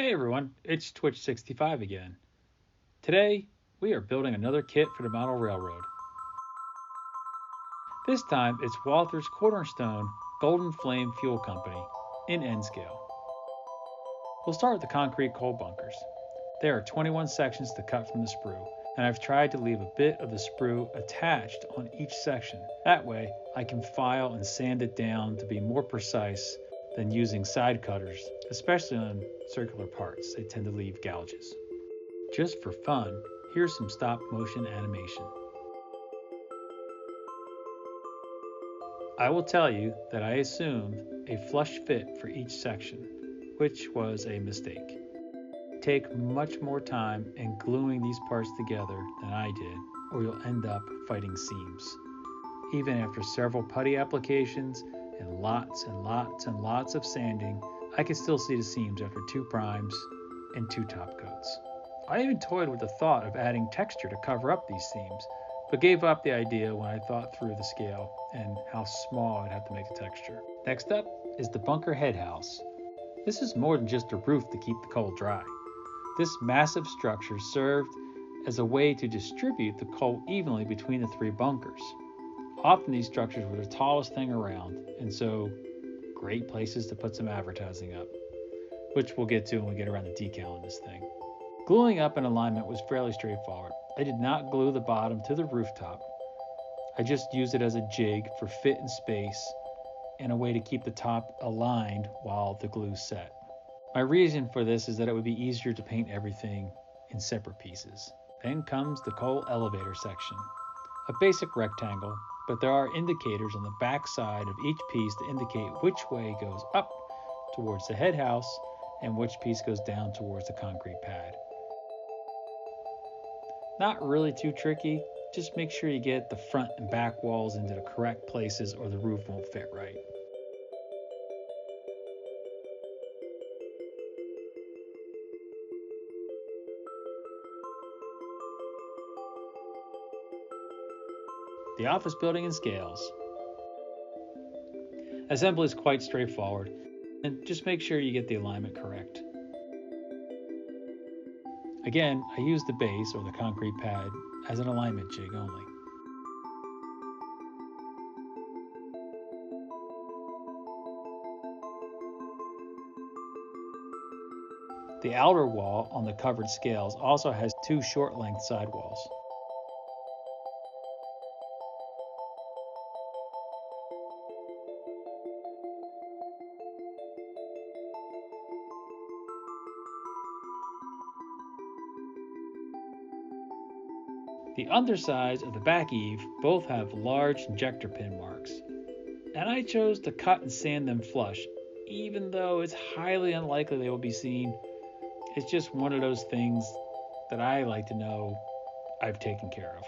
Hey everyone, it's Twitch65 again. Today, we are building another kit for the model railroad. This time, it's Walther's Cornerstone Golden Flame Fuel Company in N scale. We'll start with the concrete coal bunkers. There are 21 sections to cut from the sprue, and I've tried to leave a bit of the sprue attached on each section. That way, I can file and sand it down to be more precise than using side cutters, especially on circular parts. They tend to leave gouges. Just for fun, here's some stop motion animation. I will tell you that I assumed a flush fit for each section, which was a mistake. Take much more time in gluing these parts together than I did, or you'll end up fighting seams. Even after several putty applications and lots of sanding, I can still see the seams after 2 primes and 2 top coats. I even toyed with the thought of adding texture to cover up these seams, but gave up the idea when I thought through the scale and how small I'd have to make the texture. Next up is the bunker head house. This is more than just a roof to keep the coal dry. This massive structure served as a way to distribute the coal evenly between the 3 bunkers. Often these structures were the tallest thing around, and so great places to put some advertising up, which we'll get to when we get around the decal on this thing. Gluing up an alignment was fairly straightforward. I did not glue the bottom to the rooftop. I just used it as a jig for fit and space and a way to keep the top aligned while the glue set. My reason for this is that it would be easier to paint everything in separate pieces. Then comes the coal elevator section, a basic rectangle, but there are indicators on the back side of each piece to indicate which way goes up towards the head house and which piece goes down towards the concrete pad. Not really too tricky, just make sure you get the front and back walls into the correct places or the roof won't fit right. The office building in scales. Assembly is quite straightforward, and just make sure you get the alignment correct. Again, I use the base or the concrete pad as an alignment jig only. The outer wall on the covered scales also has 2 short length sidewalls. The undersides of the back eave both have large injector pin marks, and I chose to cut and sand them flush, even though it's highly unlikely they will be seen. It's just one of those things that I like to know I've taken care of.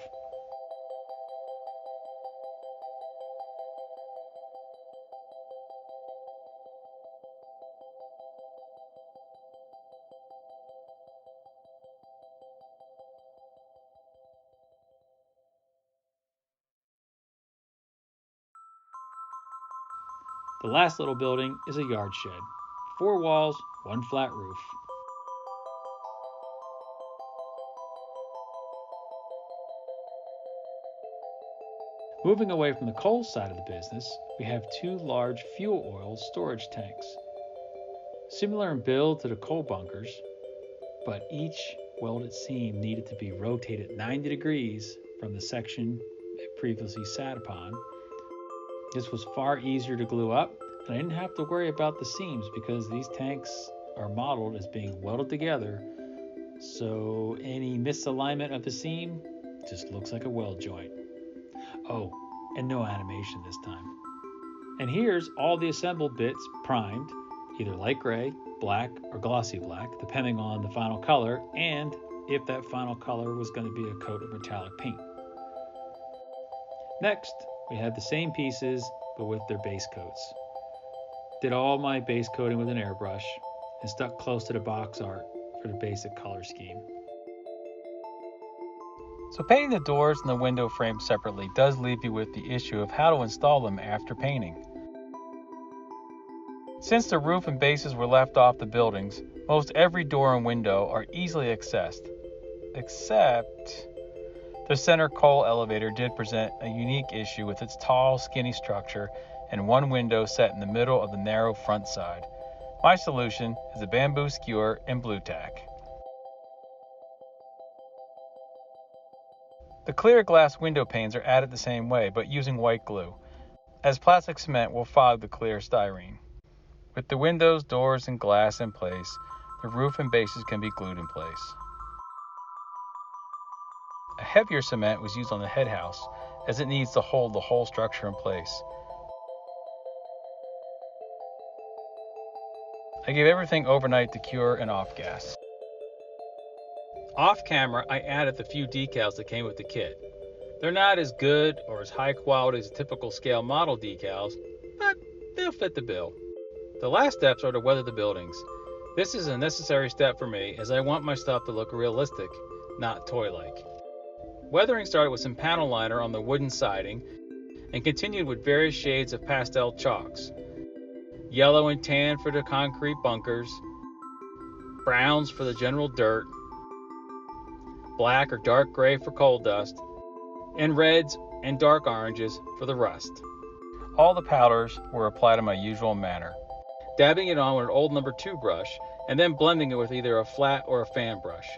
The last little building is a yard shed. 4 walls, 1 flat roof. Moving away from the coal side of the business, we have 2 large fuel oil storage tanks. Similar in build to the coal bunkers, but each welded seam needed to be rotated 90 degrees from the section it previously sat upon. This was far easier to glue up, and I didn't have to worry about the seams because these tanks are modeled as being welded together, so any misalignment of the seam just looks like a weld joint. Oh, and no animation this time. And here's all the assembled bits primed, either light gray, black, or glossy black, depending on the final color and if that final color was going to be a coat of metallic paint. Next, we have the same pieces, but with their base coats. Did all my base coating with an airbrush and stuck close to the box art for the basic color scheme. So painting the doors and the window frames separately does leave you with the issue of how to install them after painting. Since the roof and bases were left off the buildings, most every door and window are easily accessed, except the center coal elevator did present a unique issue with its tall, skinny structure and one window set in the middle of the narrow front side. My solution is a bamboo skewer and blue tack. The clear glass window panes are added the same way, but using white glue, as plastic cement will fog the clear styrene. With the windows, doors, and glass in place, the roof and bases can be glued in place. A heavier cement was used on the head house, as it needs to hold the whole structure in place. I gave everything overnight to cure and off gas. Off camera, I added the few decals that came with the kit. They're not as good or as high quality as typical scale model decals, but they'll fit the bill. The last steps are to weather the buildings. This is a necessary step for me as I want my stuff to look realistic, not toy-like. Weathering started with some panel liner on the wooden siding and continued with various shades of pastel chalks. Yellow and tan for the concrete bunkers, browns for the general dirt, black or dark gray for coal dust, and reds and dark oranges for the rust. All the powders were applied in my usual manner, dabbing it on with an old number 2 brush and then blending it with either a flat or a fan brush,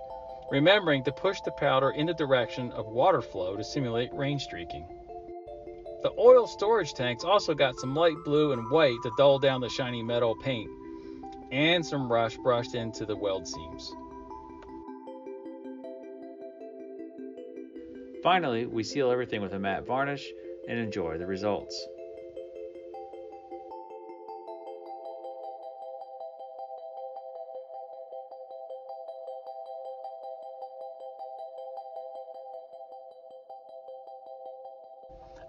remembering to push the powder in the direction of water flow to simulate rain streaking. The oil storage tanks also got some light blue and white to dull down the shiny metal paint, and some rush brushed into the weld seams. Finally, we seal everything with a matte varnish and enjoy the results.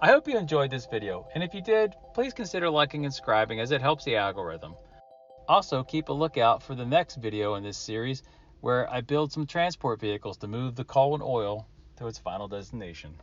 I hope you enjoyed this video, and if you did, please consider liking and subscribing as it helps the algorithm. Also, keep a lookout for the next video in this series where I build some transport vehicles to move the coal and oil to its final destination.